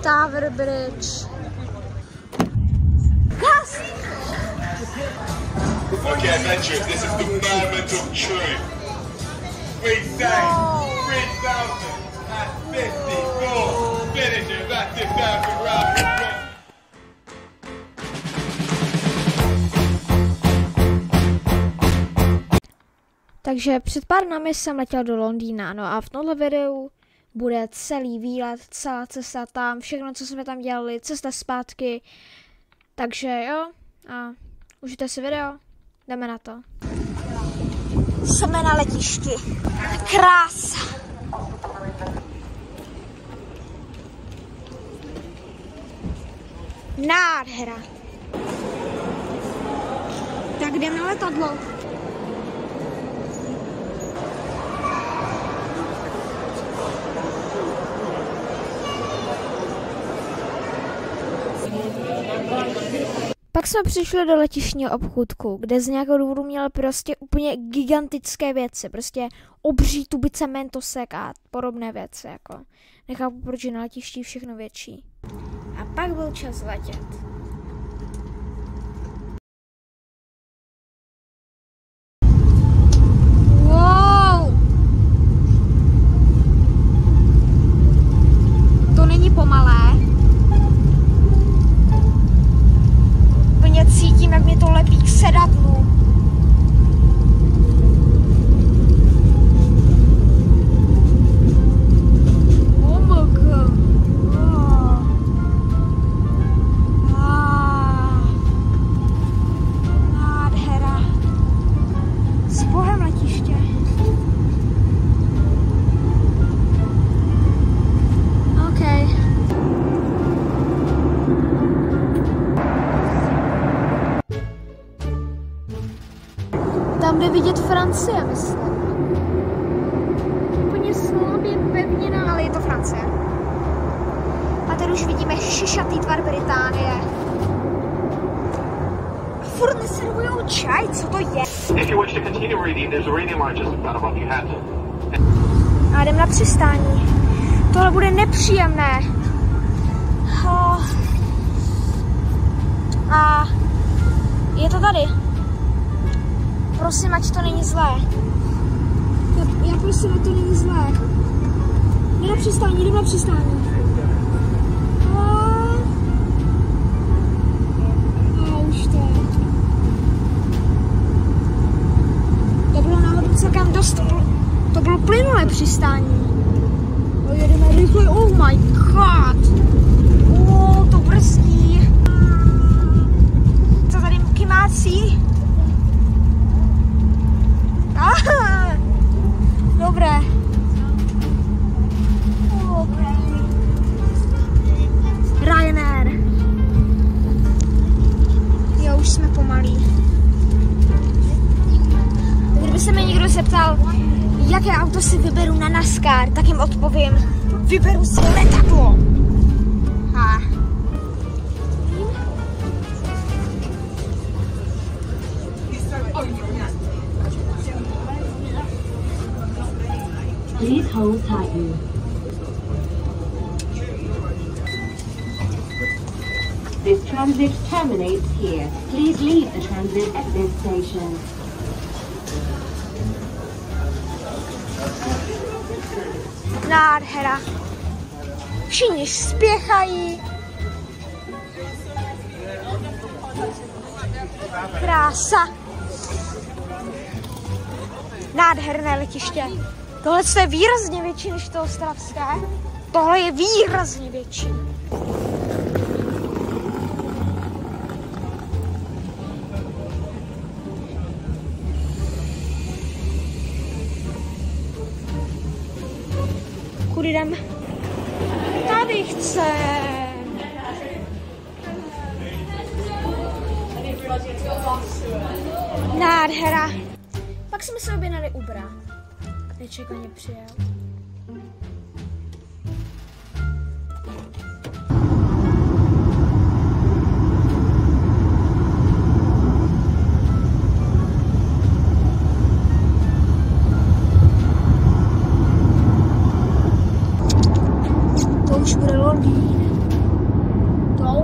Tower Bridge. Gas! Okay, adventurers, this is the moment of truth. 3,054 finishes at the perfect round. Takže před pár dny jsem letěl do Londýna, no a v tomhle videu bude celý výlet, celá cesta tam, všechno, co jsme tam dělali, cesta zpátky. Takže jo, a užijte si video, jdeme na to. Jsme na letišti. Krása. Nádhera. Tak jdem na letadlo. Pak jsme přišli do letištního obchůdku, kde z nějakého důvodu měl prostě úplně gigantické věci, prostě obří tubice mentosek a podobné věci, jako. Nechápu, proč je na letišti všechno větší. A pak byl čas letět. Wow! To není pomalé. Cítím, jak mě to lepí k sedadlu. Oh my God. Nádhera. S Bohem letiště. OK. Tam jde vidět Francie, myslím. Úplně slabě pevněná, ale je to Francie. A tady už vidíme šišatý tvar Británie. A furt neservujou čaj, co to je? A jdem na přistání. Tohle bude nepříjemné. A je to tady. Prosím, ať to není zlé. Já prosím, ať to není zlé. Jdem na přistání, jdem na přistání. A už to je. To bylo náhodou celkem dost, to bylo plynulé přistání. No, jedeme rychle, oh my god. To brzdí. Co tady kymácí? Dobré. Ryanair. Jo, už jsme pomalí. Kdyby se mě někdo zeptal, jaké auto si vyberu na NASCAR, tak jim odpovím, vyberu si letadlo. Please hold tightly. This transit terminates here. Please leave the transit at this station. Nádhera. Všichni spěchají. Krása. Nádherné letiště. Tohle je výrazně větší než to ostravské. Tohle je výrazně větší. Kudy jdem? Tady chcem. Nádhera. Pak jsme se objednali Ubera. Nečekaně přijel. To už bude Londýn.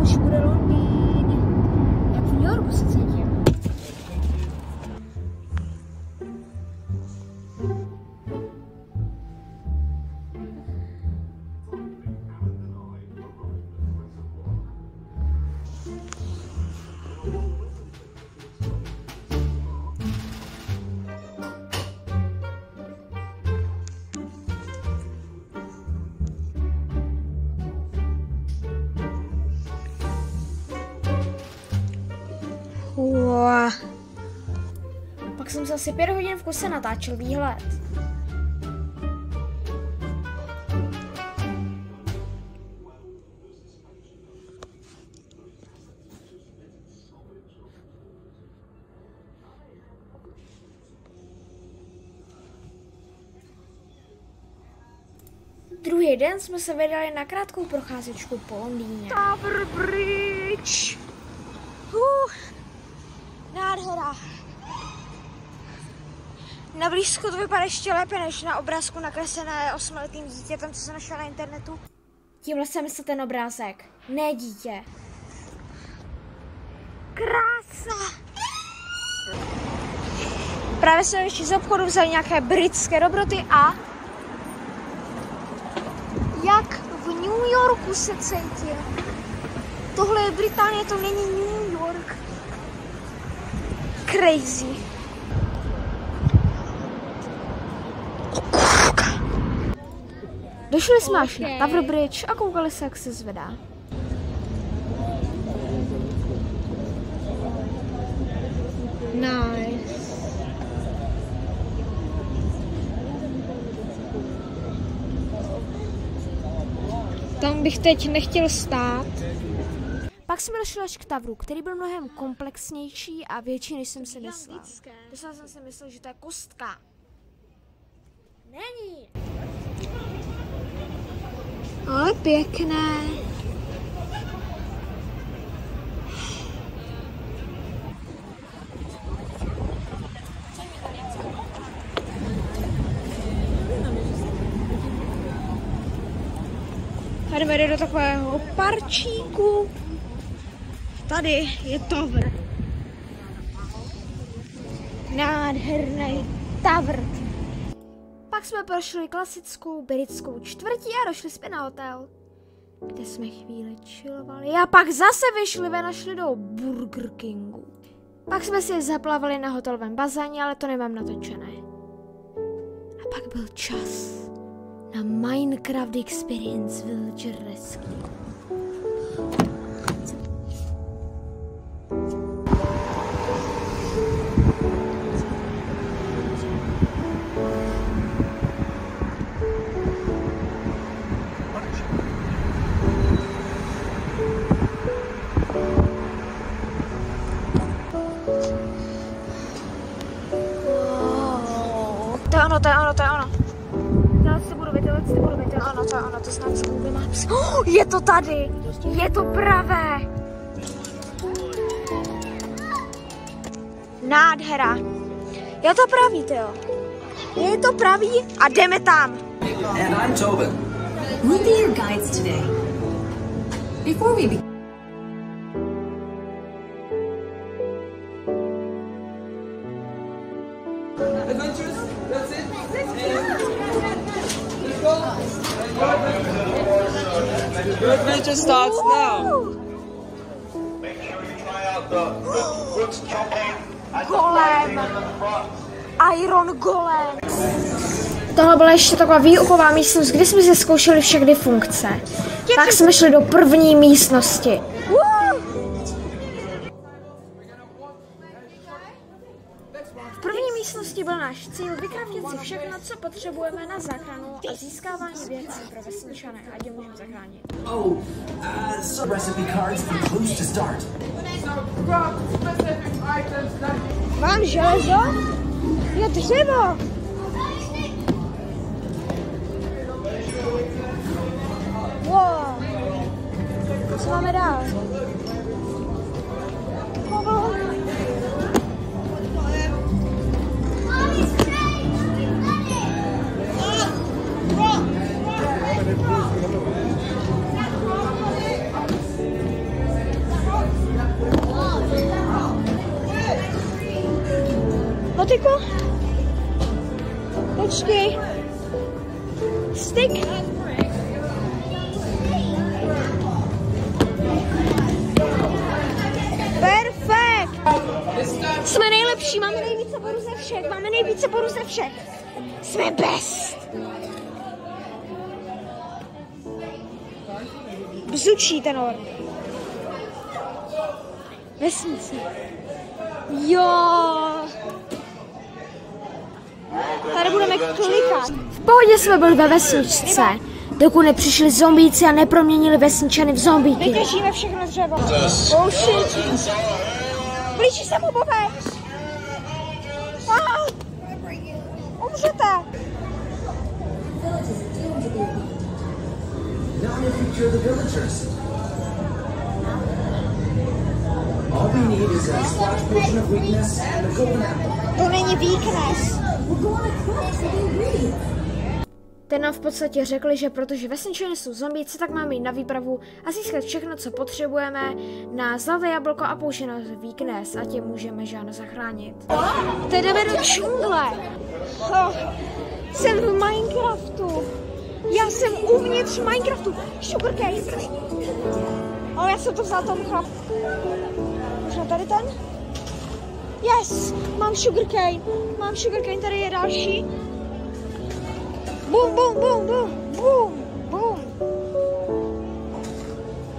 už bude Londýn. Jak v New Yorku se cítím. Wow. Pak jsem se asi 5 hodin v kuse natáčel výhled. Druhý den jsme se vydali na krátkou procházečku po Londýně. Tower Bridge! Nádhera. Na blízko to vypadá ještě lépe než na obrázku nakreslené 8letým dítětem, co se našel na internetu. Tímhle jsem myslel ten obrázek, ne dítě. Krása! Právě jsme ještě z obchodu vzali nějaké britské dobroty a jak v New Yorku se cítím. Tohle je Británie, to není New York. Crazy. Došli jsme až na Tower Bridge a koukali se, jak se zvedá. Nice. Tam bych teď nechtěl stát. Pak jsme došli až k Toweru, který byl mnohem komplexnější a větší, než jsem si myslel. Doslova jsem si myslel, že to je kostka. Není. Ale pěkné. Tady jde do takového parčíku. Tady je Tower. Nádherný Tower. Pak jsme prošli klasickou britskou čtvrtí a došli jsme na hotel, kde jsme chvíli chillovali a pak zase vyšli ven a šli do Burger Kingu. Pak jsme si zaplavali na hotelovém bazéně, ale to nemám natočené. A pak byl čas na Minecraft Experience Villager Rescue. To je ono. Tohle si budu vidět, ano, to je ono, to znám z Google Maps. Je to tady, je to pravé. Nádhera. Je to pravý, tyjo. Je to pravý a jdeme tam. And I'm Tobin. We'll be your guides today. Before we begin. Adventures? That's it? Let's go. Your adventure starts now. Make sure you try out the good jumping and Golem. the front. Iron Golem. Tohle byla ještě taková výuková místnost, kdy jsme si zkoušeli všechny funkce. Tak jsme šli do první místnosti. V první místnosti byl náš cíl vykraftit si všechno, co potřebujeme na záchranu a získávání věcí pro vesničany, ať je můžeme zachránit. Some recipe cards and clues to start. Mám železo? Je dřevo! Wow. Co máme dál? motyko? Počkej. Styk. Perfekt. Jsme nejlepší, máme nejvíce bodů ze všech, Jsme best. Bzučí ten orb. Vesnice. Jo. Tady budeme klikat. V pohodě jsme byli ve vesničce, dokud nepřišli zombíci a neproměnili vesničany v zombíky. Vytěžíme všechno z dřeva. Oh shit. Blíží se mu Bobe. Umřete. To není weakness. Ten nám v podstatě řekli, že protože vesničany jsou zombíci, tak máme jít na výpravu a získat všechno, co potřebujeme na zlaté jablko a použít na weakness a tím můžeme Žána zachránit. Teď jdeme do džungle. Jsem v Minecraftu. Já jsem uvnitř Minecraftu. Sugarcane. Ale já jsem to vzal tomu chlap. Možná tady ten? Yes, mám sugarcane. Tady je další. Bum, bum, bum, bum, bum, bum.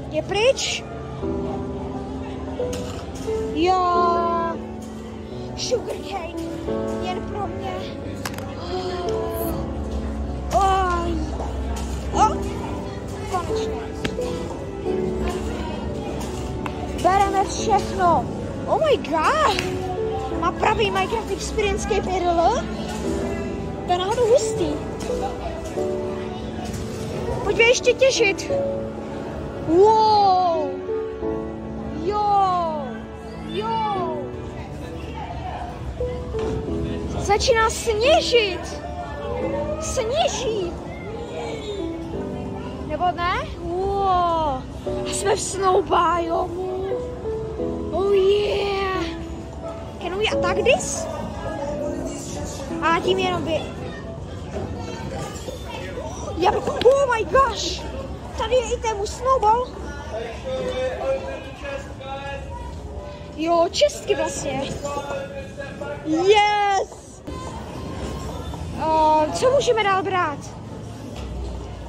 Je pryč? Jo. Sugarcane. Jen pro mě. Konečně. Bereme všechno. Oh my god. Má pravý Minecraft Experience Cape. To je náhodou hustý. Pojďme ještě těžit. Wow. Jo. Začíná sněžit. Sněží. Nebo ne? Wow. A jsme v snowbiomu. Oh yeah. Can we attack this? A tím jenom by... Oh my gosh! Tady je i tému snowball. Jo, čistky vlastně. Yes! Co můžeme dál brát?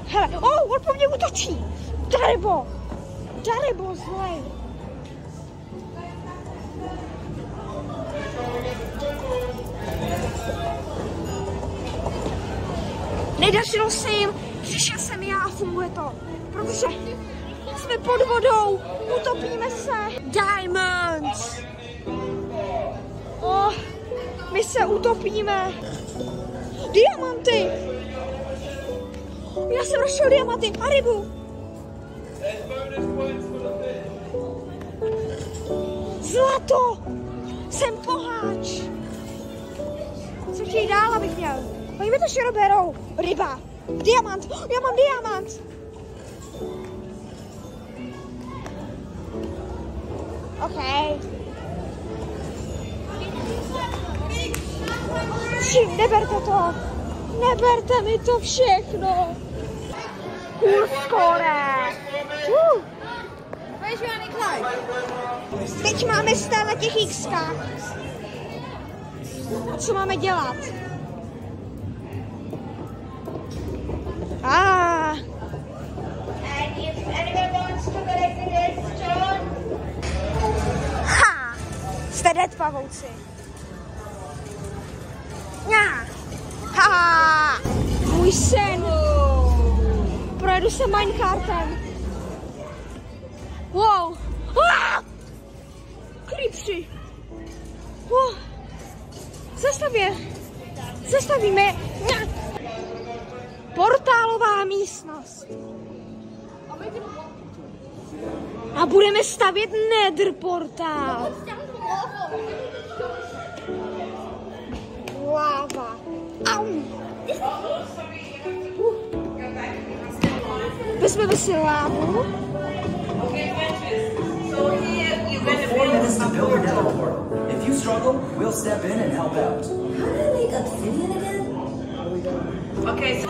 Hele, on po mně útočí! Darebo, zlej. Nedařilo se jim, přišel jsem já a funguje to, protože jsme pod vodou, utopíme se. Diamonds! My se utopíme. Diamanty! Já jsem našel diamanty a rybu. Zlato! Jsem boháč. Co chtějí dál, abych měl? Oni mi to všechno berou. Ryba. Diamant. Já mám diamant. OK. Neberte to. Neberte mi to všechno. Cool score. Teď máme stát na těch X-kách. A co máme dělat? Ha! Jste dead, pavouci. Ha! Můj sen. Projedu se minecartem. Wow! Klipři! Zastavíme! Portálová místnost. A budeme stavět nether portál. Láva. Au! Vezmeme si lávu. Before you build a nether portal, if you struggle struggle, we'll step in and help out. How did I make obsidian again? Okay, so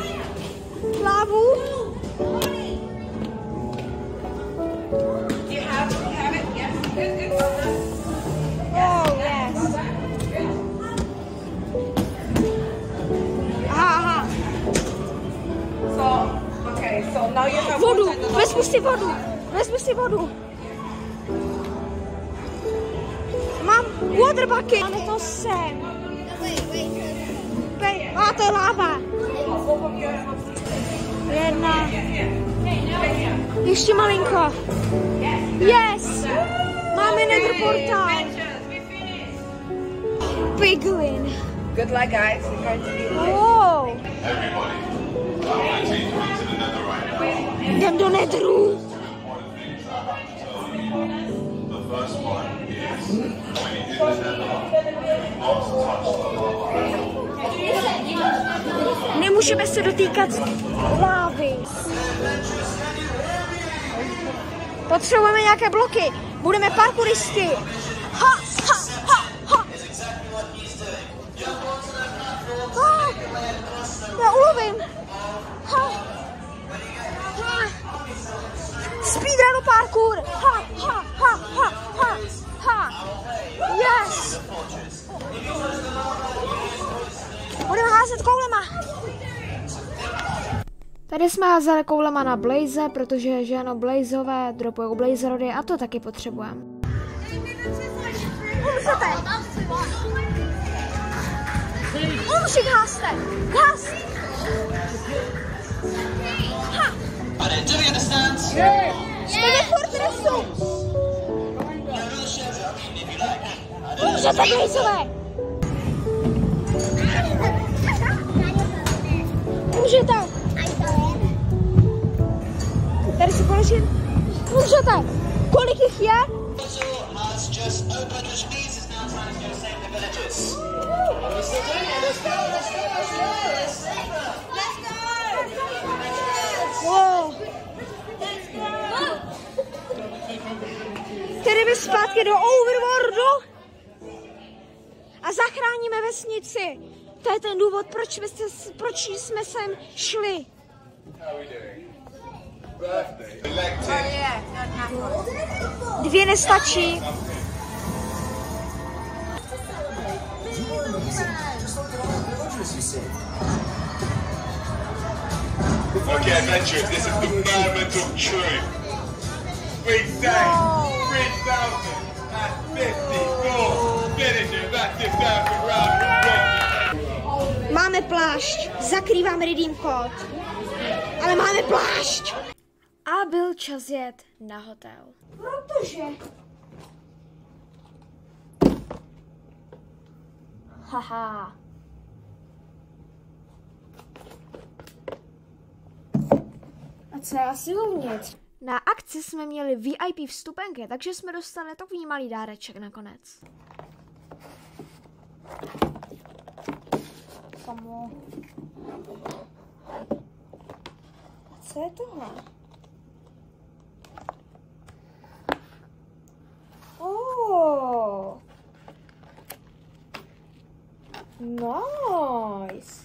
Hlavu. you have it? Yes. Good. Oh, yes. Aha. So now you have Vodu. water in the Vezmu si vodu. Mám water bucket. Máme to sem. A to je láva. Jedna. Ještě malinko. Yes. Máme nether portál. Piglin. Good luck, guys. We're going to be Oh. Everybody, I'm going to take you to the nether right now. Jdem do netheru. One of the things I have to tell you. The first one is when you do the nether, not to touch the lava. Nemůžeme se dotýkat lávy. Potřebujeme nějaké bloky. Budeme parkouristy. Ha. Já ulovím. Ha. Speedrun parkour. Ha. Yes. Budeme házet koulema. Tady jsme házeli koulema na Blaze, protože že ano, Blazeové dropujou Blaze rody a to taky potřebujeme. Umřik házte. Ház. Ha. Do we understand? Jsme ve fortressu. Můžete, Blazeové. Můžete. Tady si položím. Můžete. Kolik jich je? Wow. Jdeme zpátky do Overworldu a zachráníme vesnici. To je ten důvod, proč jsme sem šli. Dvě nestačí. Okay, adventurers, this is the moment of truth. 3,054 finishes at this thousand round. Máme plášť, zakrývám redeem kód. Ale máme plášť. A byl čas jet na hotel. Protože... Haha. A co je asi uvnitř? Na akci jsme měli VIP vstupenky, takže jsme dostali takový malý dáreček nakonec. Kamo. A co je tohle? Oh. Nice.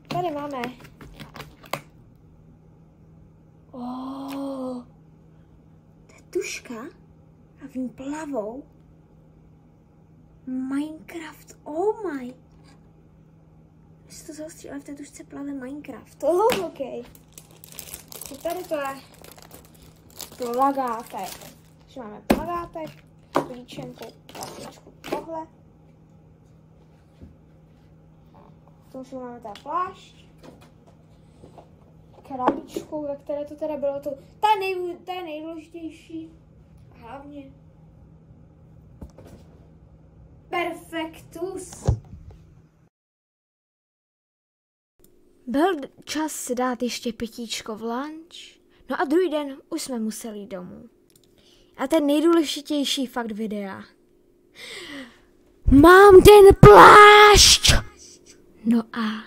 Tady máme. Oh. To je tuška a v ní plavou Minecraft. Oh my. Jestli to zaostří, ale v té tušce plave Minecraft. Oh, ok. Tady to je plagátek. Takže máme plagátek, klíčenku, plasničku, tohle. V tom všem máme tady plášť, krabičku, ve které to teda bylo to. Ta je nejdůležitější. Hlavně. Perfektus. Byl čas si dát ještě pitíčko v lunch. No a druhý den už jsme museli jít domů. A ten nejdůležitější fakt videa. Mám ten plášť! No a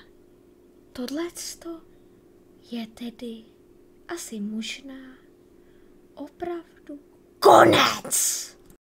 tohleto je tedy asi možná opravdu konec.